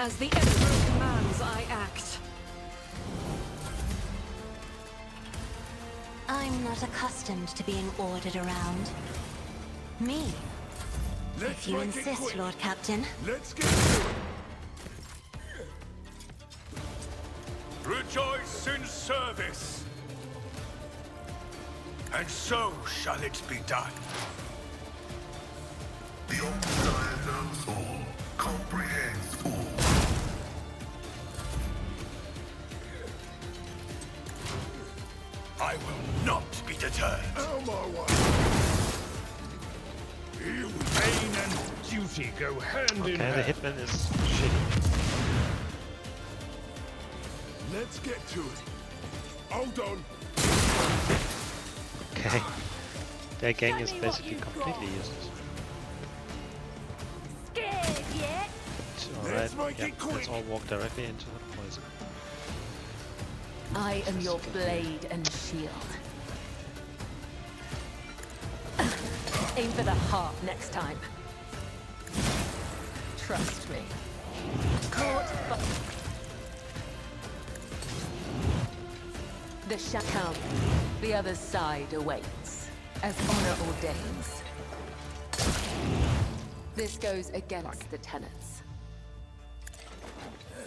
As the Emperor commands, I act. I'm not accustomed to being ordered around. Me? If you insist, Lord Captain. Let's get to it. Rejoice in service. And so shall it be done. The Omnissiah knows all, comprehends all. I will not be deterred. Out my way. Pain and duty go hand in hand. Okay, the hitman is shitty. Let's get to it. Hold on. Okay. Their gang is basically completely useless. Scared yet? Alright, yeah, let's all walk directly into the poison. I am your blade and shield. Aim for the heart next time. Trust me. Caught, but the shall come. The other side awaits, as honor ordains. This goes against the tenets.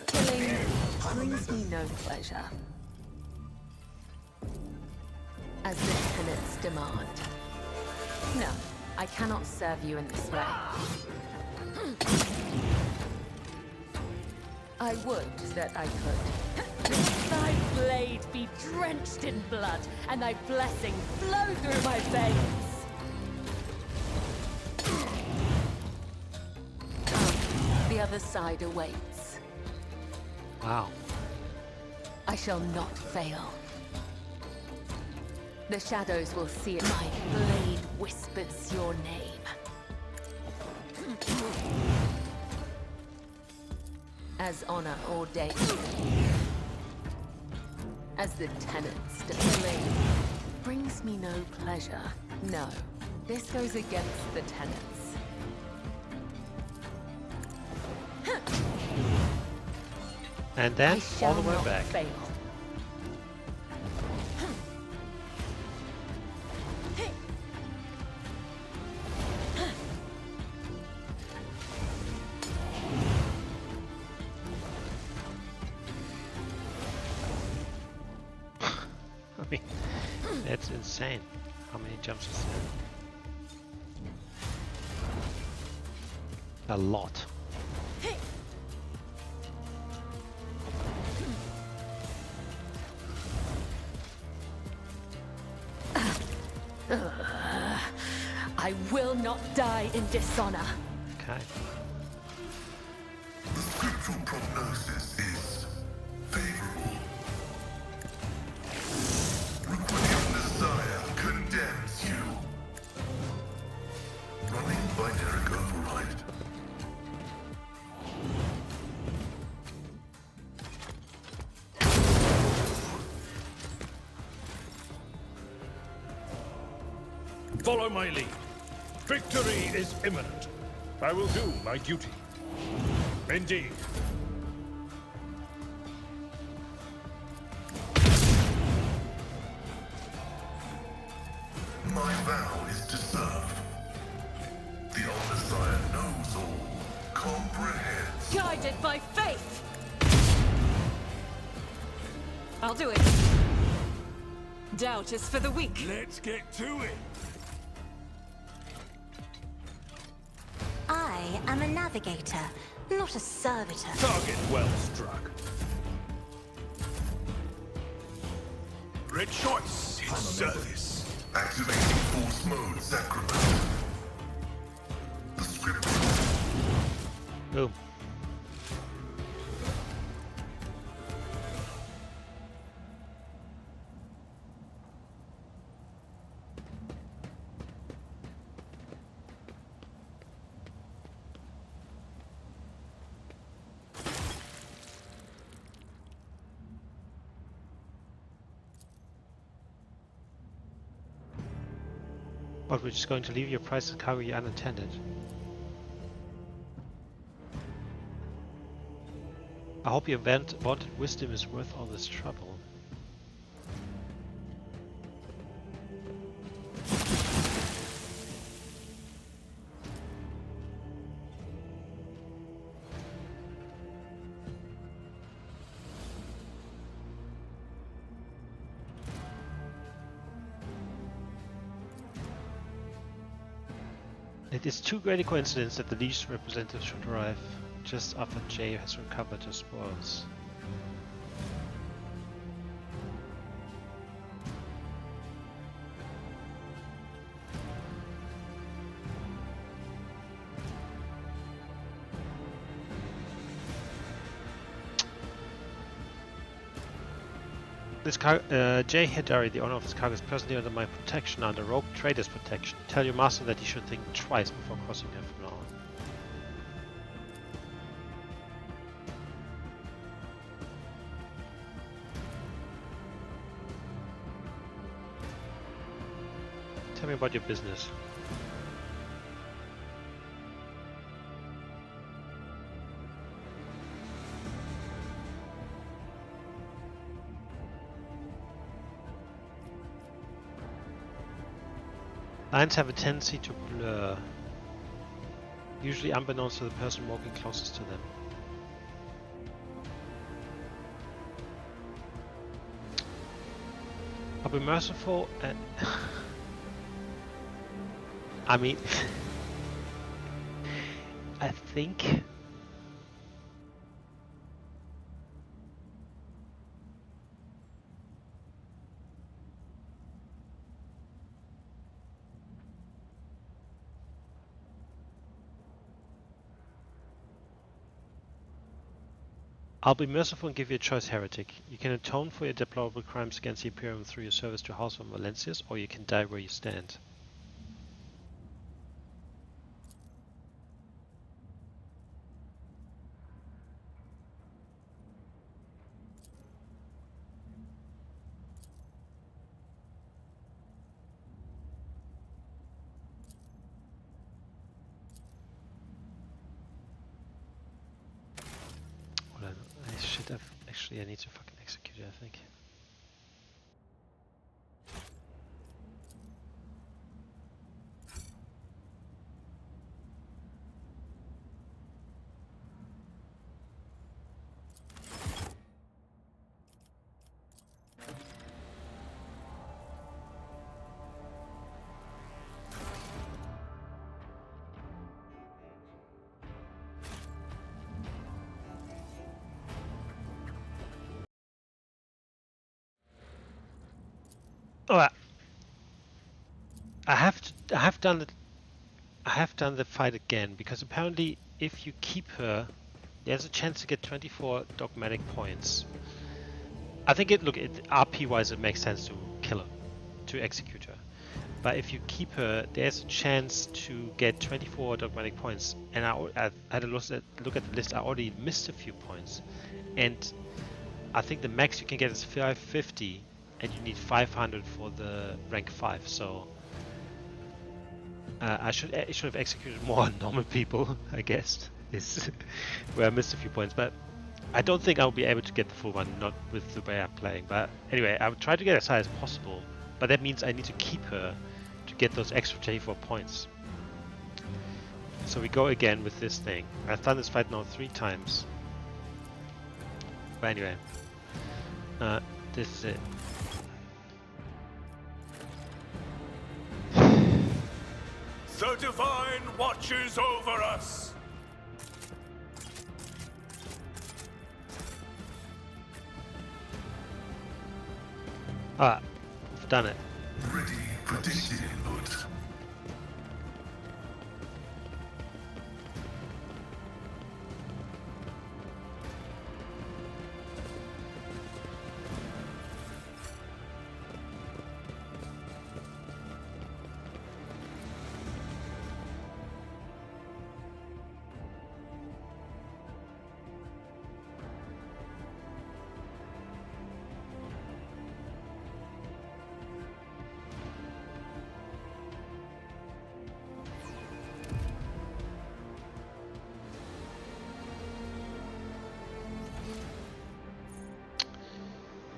Killing brings me no pleasure. As the tenets demand. No, I cannot serve you in this way. I would that I could. Let thy blade be drenched in blood, and thy blessing flow through my veins. The other side awaits. Wow. I shall not fail. The shadows will see it. My blade whispers your name. As honor ordains. As the tenets killing brings me no pleasure. No, this goes against the tenets. And then all the way back. Fail. I mean, that's insane. How many jumps is that? A lot. I will not die in dishonor. Okay. The scriptural prognosis is favorable. Lucrative Messiah condemns you. Running binary override. Follow my lead. Victory is imminent. I will do my duty. Indeed. My vow is to serve. The Omnissiah knows all, comprehends. Guided by faith. I'll do it. Doubt is for the weak. Let's get to it. I am a navigator, not a servitor. Target well struck. Rejoice in service. Activating force mode sacrament. The scripture. Boom. But we're just going to leave your priceless cargo unattended. I hope your wanted wisdom is worth all this trouble. It is too great a coincidence that the Legion representative should arrive just after Jay has recovered her spoils. This Jay Hidari, the owner of this cargo, is presently under my protection, under rogue trader's protection. Tell your master that he should think twice before crossing him from now on. Tell me about your business. Lines have a tendency to blur, usually unbeknownst to the person walking closest to them. I'll be merciful and... I mean... I think... I'll be merciful and give you a choice, heretic. You can atone for your deplorable crimes against the Imperium through your service to House of Valencius, or you can die where you stand. Actually, I need to fucking execute it, I think. Oh, I have done the fight again, because apparently if you keep her, there's a chance to get 24 dogmatic points. I think RP wise it makes sense to kill her, to execute her. But if you keep her, there's a chance to get 24 dogmatic points. And I had a look at the list. I already missed a few points, and I think the max you can get is 550. And you need 500 for the rank 5, so I should have executed more normal people, I guess. Is where I missed a few points, but I don't think I'll be able to get the full one, not with the way I'm playing. But anyway, I will try to get as high as possible, but that means I need to keep her to get those extra 24 points. So we go again with this thing. I've done this fight now 3 times. But anyway, this is it. The Divine watches over us! Ah, we've done it. Ready for distant input.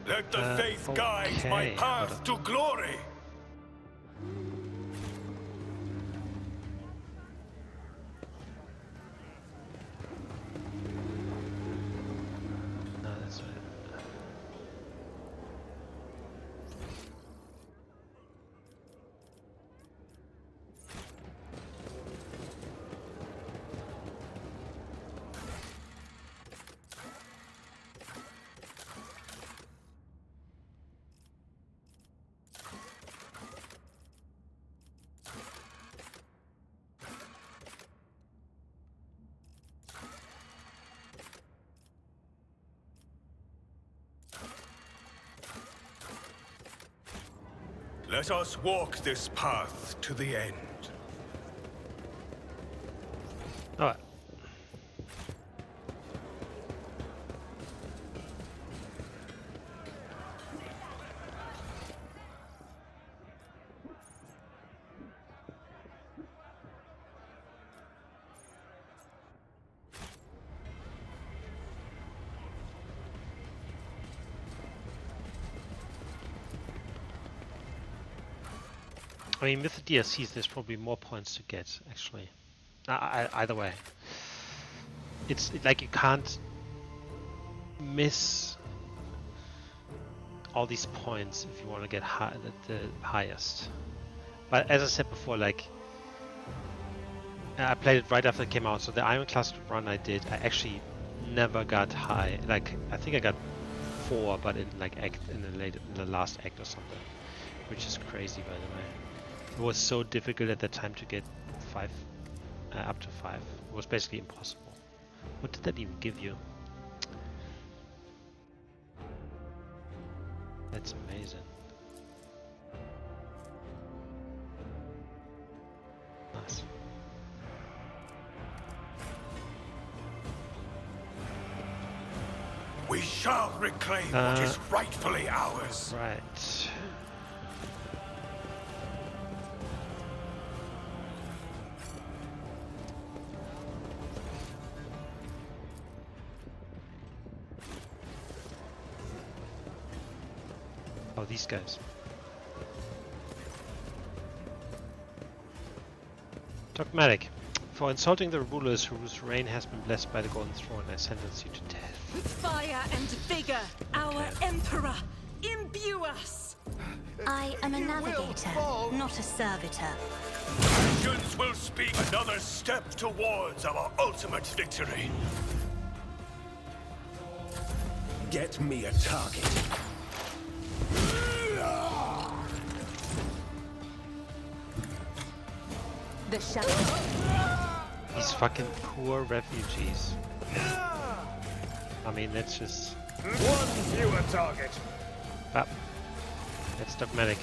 Let the faith guide my okay. path to glory. No, that's right. Let us walk this path to the end. Alright. I mean, with the DLCs, there's probably more points to get, actually. Either way. It's like you can't miss all these points if you want to get the highest. But as I said before, like, I played it right after it came out, so the Iron Class run I did, I actually never got high. Like, I think I got 4, but in like in the last act or something, which is crazy, by the way. It was so difficult at that time to get 5, up to 5. It was basically impossible. What did that even give you? That's amazing. Nice. We shall reclaim what is rightfully ours. Right. Oh, these guys. Dogmatic. For insulting the rulers whose reign has been blessed by the Golden Throne, I sentence you to death. Fire and vigor, our emperor, imbue us! I am a navigator, not a servitor. Actions will speak. Another step towards our ultimate victory. Get me a target. The shadow. These fucking poor refugees. I mean, that's just... One fewer target. Ah, that's dogmatic.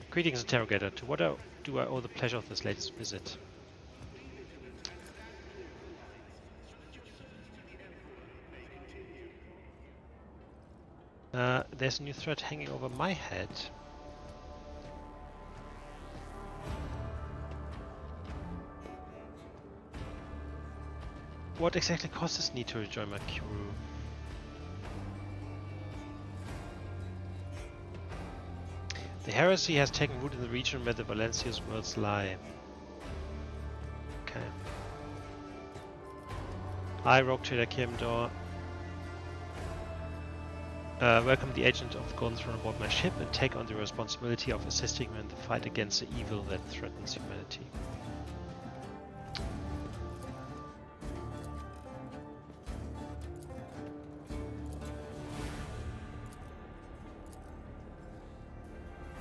Greetings, interrogator. To what do I owe the pleasure of this latest visit? There's a new threat hanging over my head. What exactly causes me to rejoin my crew? The heresy has taken root in the region where the Valencia's worlds lie. Okay. I, Rogue Trader Kirimdor, welcome the agent of the Golden Throne aboard my ship and take on the responsibility of assisting me in the fight against the evil that threatens humanity.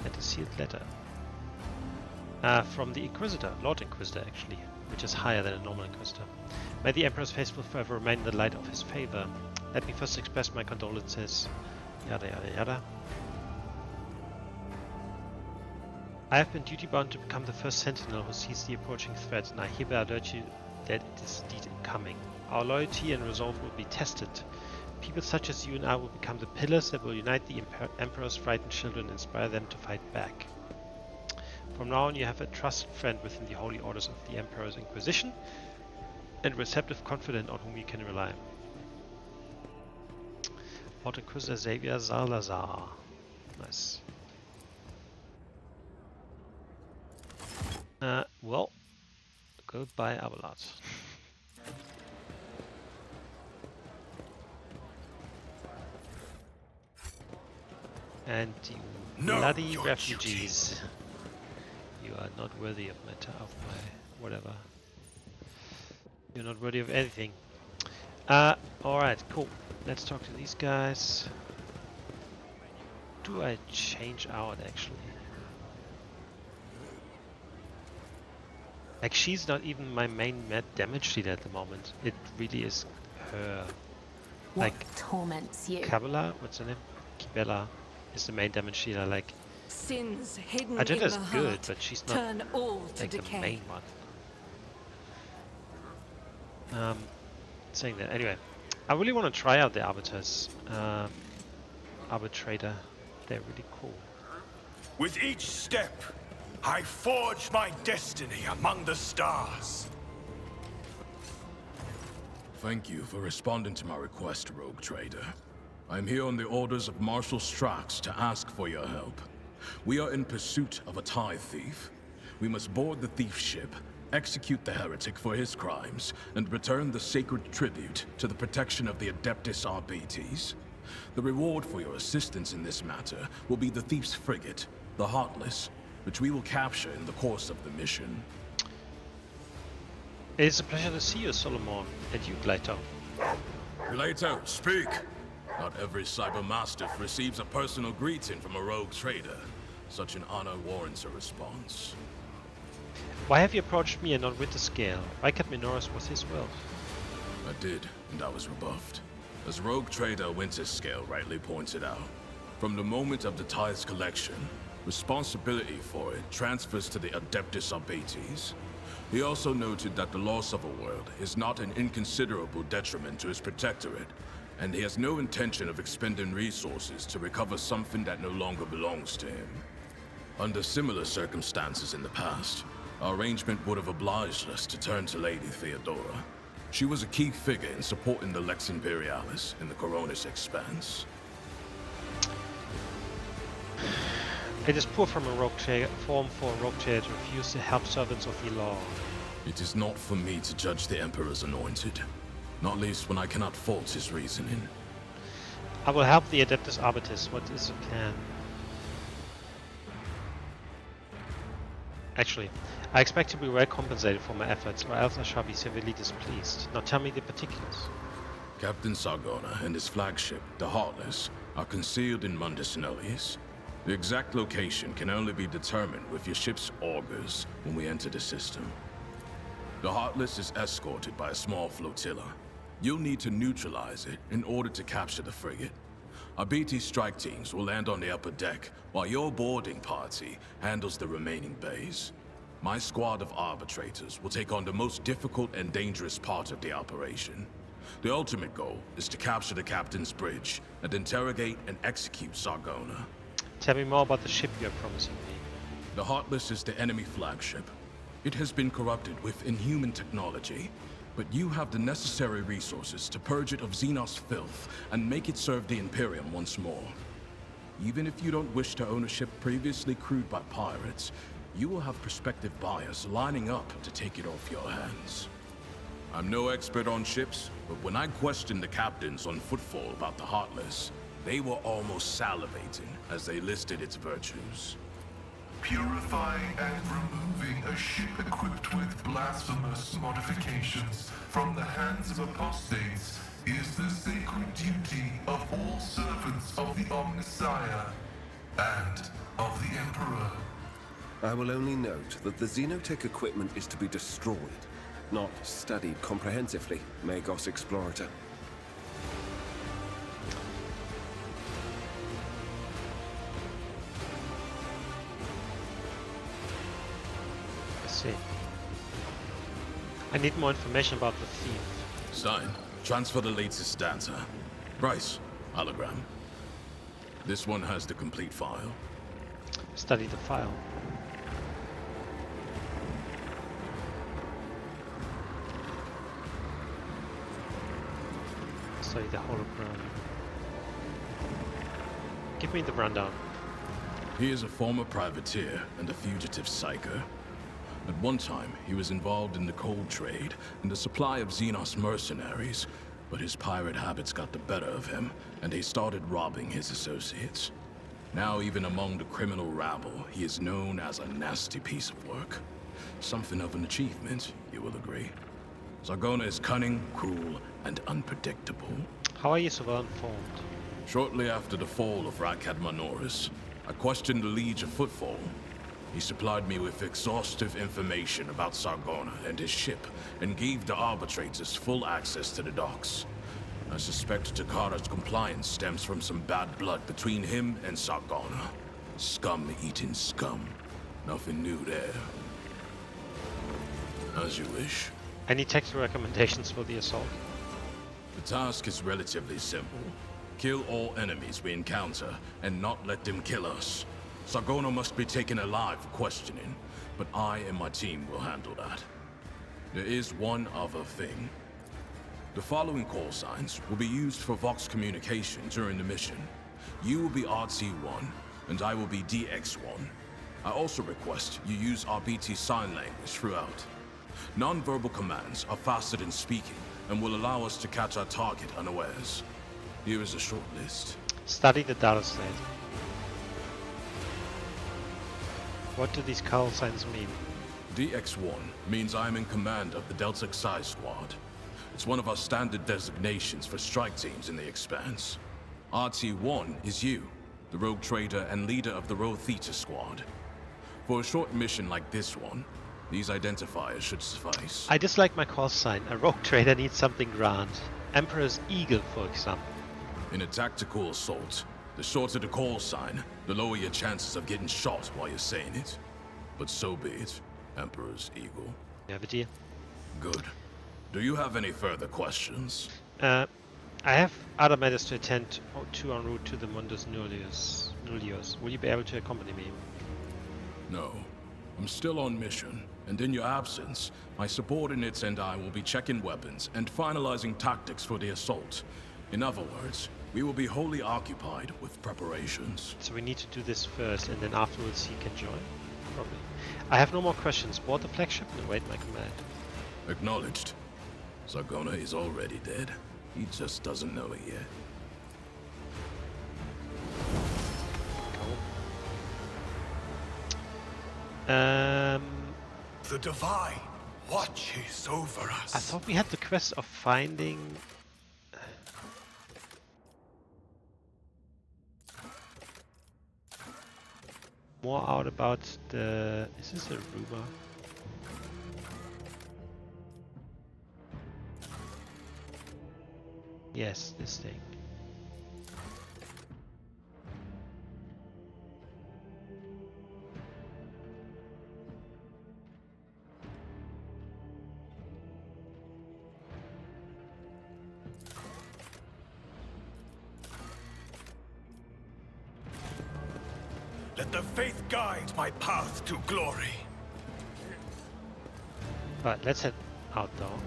And a sealed letter. From the Inquisitor, Lord Inquisitor actually, which is higher than a normal Inquisitor. May the Emperor's faithful forever remain in the light of his favor. Let me first express my condolences. Yada yada yada. I have been duty-bound to become the first sentinel who sees the approaching threat, and I hereby alert you that it is indeed coming. Our loyalty and resolve will be tested. People such as you and I will become the pillars that will unite the Emperor's frightened children and inspire them to fight back. From now on, you have a trusted friend within the holy orders of the Emperor's Inquisition. and receptive, confident, on whom you can rely. Port Inquisitor Xavier Salazar. Nice. Well, goodbye, Abelard. And you bloody refugees. You are not worthy of my whatever. You're not worthy of anything. Alright, cool. Let's talk to these guys. Do I change out actually? Like, she's not even my main damage dealer at the moment. It really is her. What like torments you? Kabbalah, what's her name? Kibella is the main damage dealer. Like, Sins hidden Agenda's in the good, heart but she's not turn all to like decay. the main one. Saying that anyway, I really want to try out the arbiters, arbitrator. They're really cool. With each step, I forge my destiny among the stars. Thank you for responding to my request, Rogue Trader. I'm here on the orders of Marshal Strax to ask for your help. We are in pursuit of a TIE thief. We must board the thief ship, execute the heretic for his crimes, and return the sacred tribute to the protection of the Adeptus Arbites. The reward for your assistance in this matter will be the thief's frigate, the Heartless, which we will capture in the course of the mission. It is a pleasure to see you, Solomorne, and you, Gleito. Gleito, speak! Not every cybermastiff receives a personal greeting from a rogue trader. Such an honor warrants a response. Why have you approached me and not Winterscale? Why kept Minoris with his will? I did, and I was rebuffed. As Rogue Trader Winterscale rightly pointed out, from the moment of the Tide's collection, responsibility for it transfers to the Adeptus Arbites. He also noted that the loss of a world is not an inconsiderable detriment to his protectorate, and he has no intention of expending resources to recover something that no longer belongs to him. Under similar circumstances in the past, our arrangement would have obliged us to turn to Lady Theodora. She was a key figure in supporting the Lex Imperialis in the Coronis Expanse. It is poor from a rogue trader, form for a rogue trader to refuse to help servants of the law. It is not for me to judge the Emperor's anointed, not least when I cannot fault his reasoning. I will help the Adeptus Arbites. What is the plan? Actually, I expect to be well compensated for my efforts, or else I shall be severely displeased. Now tell me the particulars. Captain Sargona and his flagship, the Heartless, are concealed in Mundus Nullius. The exact location can only be determined with your ship's augurs when we enter the system. The Heartless is escorted by a small flotilla. You'll need to neutralize it in order to capture the frigate. Our BT strike teams will land on the upper deck, while your boarding party handles the remaining bays. My squad of arbitrators will take on the most difficult and dangerous part of the operation. The ultimate goal is to capture the captain's bridge and interrogate and execute Sargona. Tell me more about the ship you are promising me. The Heartless is the enemy flagship. It has been corrupted with inhuman technology, but you have the necessary resources to purge it of Xenos filth and make it serve the Imperium once more. Even if you don't wish to own a ship previously crewed by pirates, you will have prospective buyers lining up to take it off your hands. I'm no expert on ships, but when I questioned the captains on Footfall about the Heartless, they were almost salivating as they listed its virtues. Purifying and removing a ship equipped with blasphemous modifications from the hands of apostates is the sacred duty of all servants of the Omnissiah and of the Emperor. I will only note that the Xenotech equipment is to be destroyed, not studied comprehensively, Magos Explorator. I need more information about the thief. Stein, transfer the latest data. Bryce, hologram. This one has the complete file. Study the file. Study the holocron. Give me the rundown. He is a former privateer and a fugitive psyker. At one time, he was involved in the coal trade and the supply of Xenos mercenaries, but his pirate habits got the better of him, and he started robbing his associates. Now, even among the criminal rabble, he is known as a nasty piece of work. Something of an achievement, you will agree. Sargona is cunning, cruel, and unpredictable. How are you so well informed? Shortly after the fall of Rakad Manoris, I questioned the Liege of Footfall. He supplied me with exhaustive information about Sargona and his ship, and gave the arbitrators full access to the docks. I suspect Takara's compliance stems from some bad blood between him and Sargona. Scum-eating scum. Nothing new there. As you wish. Any text recommendations for the assault? The task is relatively simple. Kill all enemies we encounter, and not let them kill us. Sargona must be taken alive for questioning, but I and my team will handle that. There is one other thing. The following call signs will be used for Vox communication during the mission. You will be RT-1, and I will be DX-1. I also request you use RBT sign language throughout. Non-verbal commands are faster than speaking, and will allow us to catch our target unawares. Here is a short list. Study the data state. What do these call signs mean? DX-1 means I am in command of the Delta Xi Squad. It's one of our standard designations for strike teams in the Expanse. RT-1 is you, the rogue trader and leader of the Rho Theta Squad. For a short mission like this one, these identifiers should suffice. I dislike my call sign. A rogue trader needs something grand. Emperor's Eagle, for example. In a tactical assault, the shorter the call sign, the lower your chances of getting shot while you're saying it. But so be it, Emperor's Eagle. You have a deal? Good. Do you have any further questions? I have other matters to attend to en route to the Mundus Nullius. Will you be able to accompany me? No. I'm still on mission, and in your absence, my subordinates and I will be checking weapons and finalizing tactics for the assault. In other words, we will be wholly occupied with preparations. So we need to do this first, and then afterwards he can join? Probably. I have no more questions. Board the flagship and await my command. Acknowledged. Sargona is already dead. He just doesn't know it yet. The Divine watches over us. I thought we had the quest of finding... more out about the... Is this a rumor? Yes, this thing. Let the faith guide my path to glory. But let's head out though.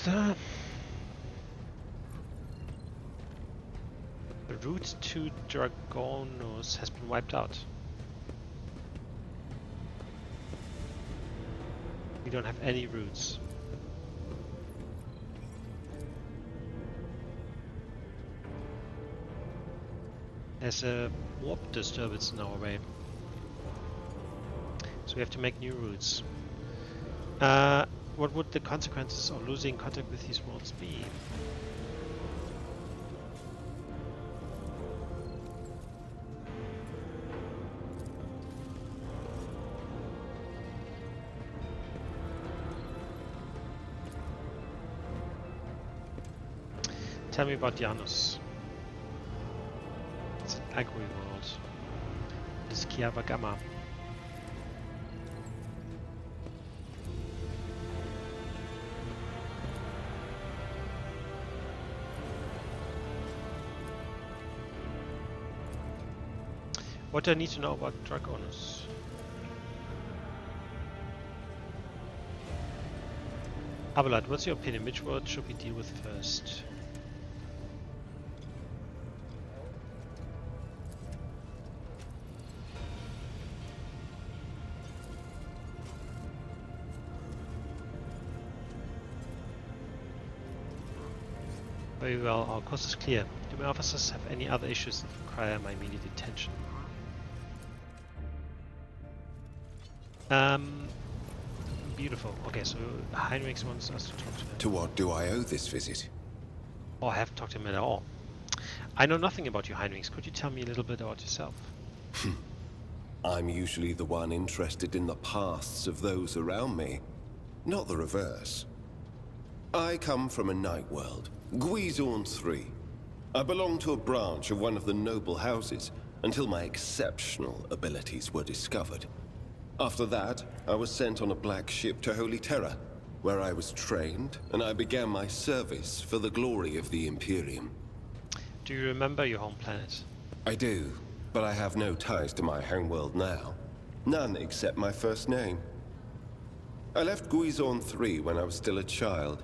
The route to Dragonos has been wiped out. We don't have any routes. There's a warp disturbance in our way. So we have to make new routes. What would the consequences of losing contact with these worlds be? Tell me about Janus. It's an agri world. It is Kiava Gamma. What do I need to know about drug owners? Abelard, what's your opinion? Which world should we deal with first? Very well, our course is clear. Do my officers have any other issues that require my immediate attention? Beautiful. Okay, so Heinrix wants us to talk to him. To what do I owe this visit? Oh, I haven't talked to him at all. I know nothing about you, Heinrix. Could you tell me a little bit about yourself? I'm usually the one interested in the pasts of those around me, not the reverse. I come from a night world, Guizorn 3. I belong to a branch of one of the noble houses until my exceptional abilities were discovered. After that, I was sent on a black ship to Holy Terra, where I was trained, and I began my service for the glory of the Imperium. Do you remember your home planet? I do, but I have no ties to my homeworld now. None except my first name. I left Guizorn 3 when I was still a child.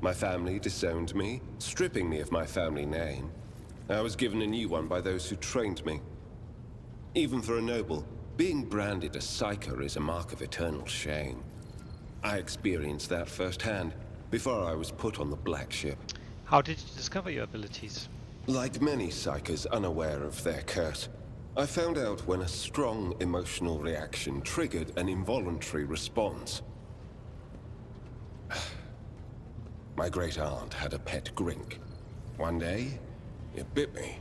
My family disowned me, stripping me of my family name. I was given a new one by those who trained me. Even for a noble, being branded a psyker is a mark of eternal shame. I experienced that firsthand before I was put on the black ship. How did you discover your abilities? Like many psykers unaware of their curse, I found out when a strong emotional reaction triggered an involuntary response. My great-aunt had a pet grink. One day, it bit me,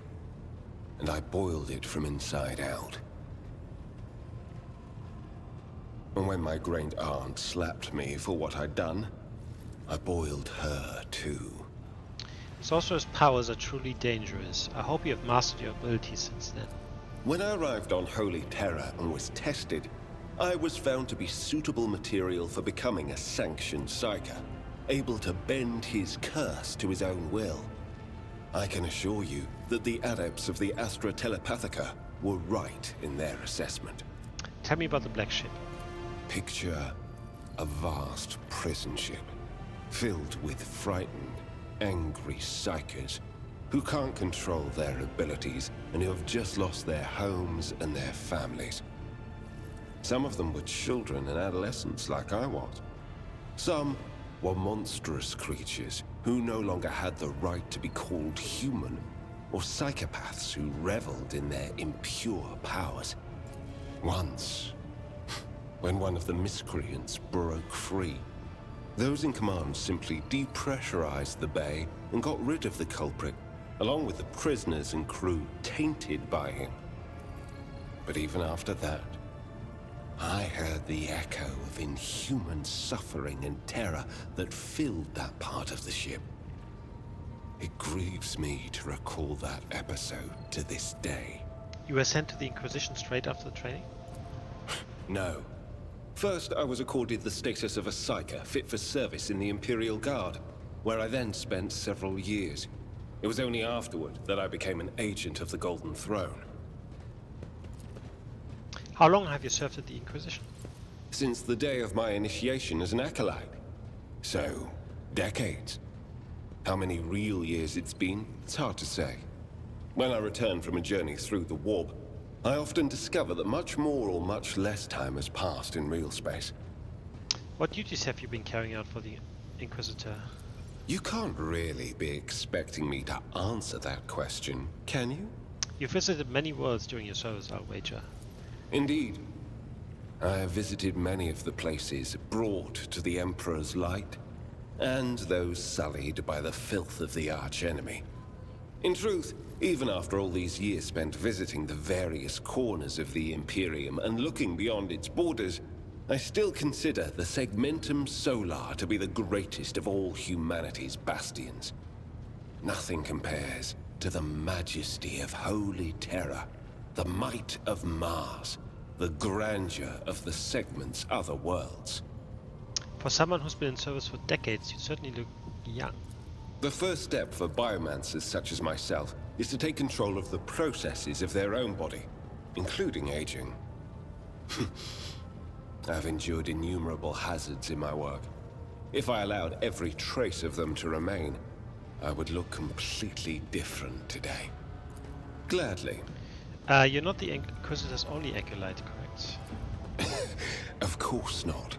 and I boiled it from inside out. And when my great-aunt slapped me for what I'd done, I boiled her too. Sorcerer's powers are truly dangerous. I hope you have mastered your abilities since then. When I arrived on Holy Terra and was tested, I was found to be suitable material for becoming a sanctioned psyker, able to bend his curse to his own will. I can assure you that the adepts of the Astra Telepathica were right in their assessment. Tell me about the black ship. Picture a vast prison ship, filled with frightened, angry psykers who can't control their abilities and who have just lost their homes and their families. Some of them were children and adolescents like I was. Some were monstrous creatures who no longer had the right to be called human, or psychopaths who reveled in their impure powers. Once, when one of the miscreants broke free, those in command simply depressurized the bay and got rid of the culprit, along with the prisoners and crew tainted by him. But even after that, I heard the echo of inhuman suffering and terror that filled that part of the ship. It grieves me to recall that episode to this day. You were sent to the Inquisition straight after the training? No. First, I was accorded the status of a psyker fit for service in the Imperial Guard, where I then spent several years. It was only afterward that I became an agent of the Golden Throne. How long have you served at the Inquisition? Since the day of my initiation as an acolyte. So, decades. How many real years it's been, it's hard to say. When I return from a journey through the warp, I often discover that much more or much less time has passed in real space. What duties have you been carrying out for the Inquisitor? You can't really be expecting me to answer that question, can you? You visited many worlds during your service, I'll wager. Indeed. I have visited many of the places brought to the Emperor's light, and those sullied by the filth of the archenemy. In truth, even after all these years spent visiting the various corners of the Imperium and looking beyond its borders, I still consider the Segmentum Solar to be the greatest of all humanity's bastions. Nothing compares to the majesty of holy terror, the might of Mars, the grandeur of the segment's other worlds. For someone who's been in service for decades, you certainly look young. The first step for biomancers such as myself is to take control of the processes of their own body, including aging. I've endured innumerable hazards in my work. If I allowed every trace of them to remain, I would look completely different today. Gladly. You're not the Inquisitor's only acolyte, correct? Of course not.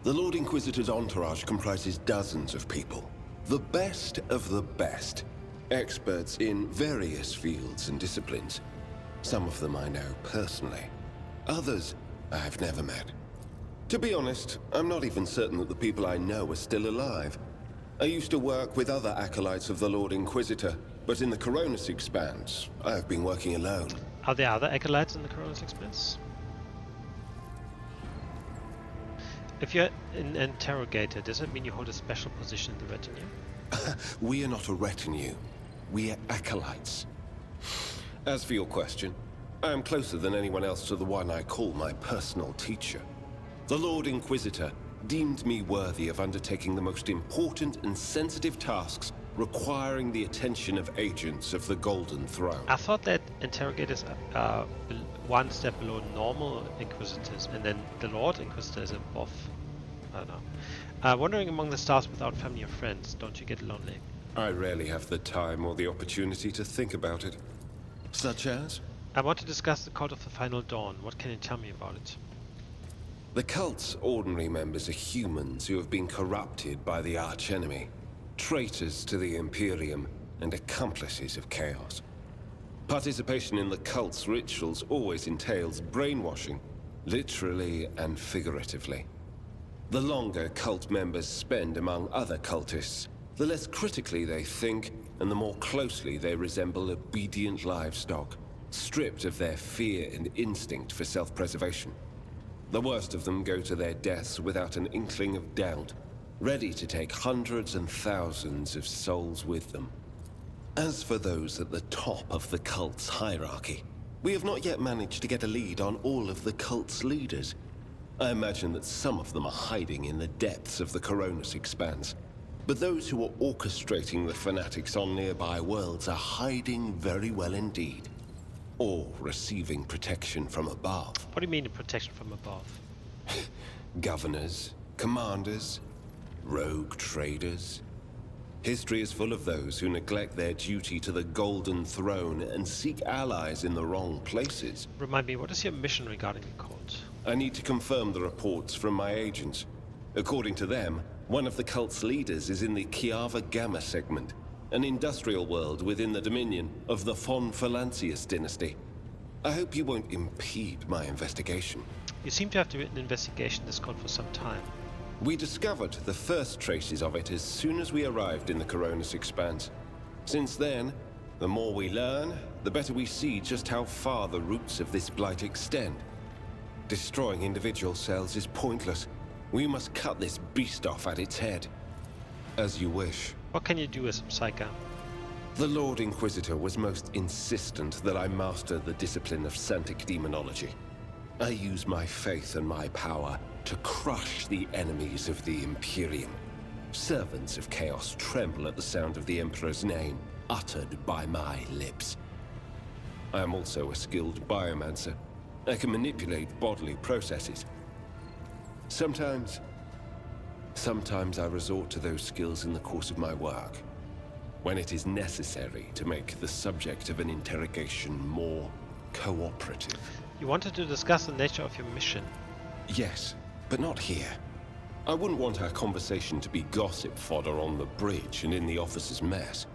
The Lord Inquisitor's entourage comprises dozens of people. The best of the best. Experts in various fields and disciplines. Some of them I know personally. Others I have never met. To be honest, I'm not even certain that the people I know are still alive. I used to work with other acolytes of the Lord Inquisitor, but in the Coronis Expanse, I have been working alone. Are there other acolytes in the Coronis Expanse? If you're an interrogator, does that mean you hold a special position in the retinue? We are not a retinue. We are acolytes. As for your question, I am closer than anyone else to the one I call my personal teacher. The Lord Inquisitor deemed me worthy of undertaking the most important and sensitive tasks requiring the attention of agents of the Golden Throne. I thought that interrogators are one step below normal Inquisitors, and then the Lord Inquisitor is above. I don't know. Wandering among the stars without family or friends, don't you get lonely? I rarely have the time or the opportunity to think about it. Such as? I want to discuss the Cult of the Final Dawn. What can you tell me about it? The cult's ordinary members are humans who have been corrupted by the archenemy, traitors to the Imperium, and accomplices of chaos. Participation in the cult's rituals always entails brainwashing, literally and figuratively. The longer cult members spend among other cultists, the less critically they think, and the more closely they resemble obedient livestock, stripped of their fear and instinct for self-preservation. The worst of them go to their deaths without an inkling of doubt, ready to take hundreds and thousands of souls with them. As for those at the top of the cult's hierarchy, we have not yet managed to get a lead on all of the cult's leaders. I imagine that some of them are hiding in the depths of the Coronis Expanse, but those who are orchestrating the fanatics on nearby worlds are hiding very well indeed. Or receiving protection from above. What do you mean protection from above? Governors, commanders, rogue traders. History is full of those who neglect their duty to the Golden Throne and seek allies in the wrong places. Remind me, what is your mission regarding the cult? I need to confirm the reports from my agents. According to them, one of the cult's leaders is in the Kiava Gamma segment, an industrial world within the dominion of the Von Valancius dynasty. I hope you won't impede my investigation. You seem to have to do an investigation this cult for some time. We discovered the first traces of it as soon as we arrived in the Coronis Expanse. Since then, the more we learn, the better we see just how far the roots of this blight extend. Destroying individual cells is pointless. We must cut this beast off at its head. As you wish. What can you do as a Psyker? The Lord Inquisitor was most insistent that I master the discipline of Santic Demonology. I use my faith and my power to crush the enemies of the Imperium. Servants of Chaos tremble at the sound of the Emperor's name, uttered by my lips. I am also a skilled biomancer. I can manipulate bodily processes. Sometimes I resort to those skills in the course of my work, when it is necessary to make the subject of an interrogation more cooperative. You wanted to discuss the nature of your mission. Yes, but not here. I wouldn't want our conversation to be gossip fodder on the bridge and in the officers' mess.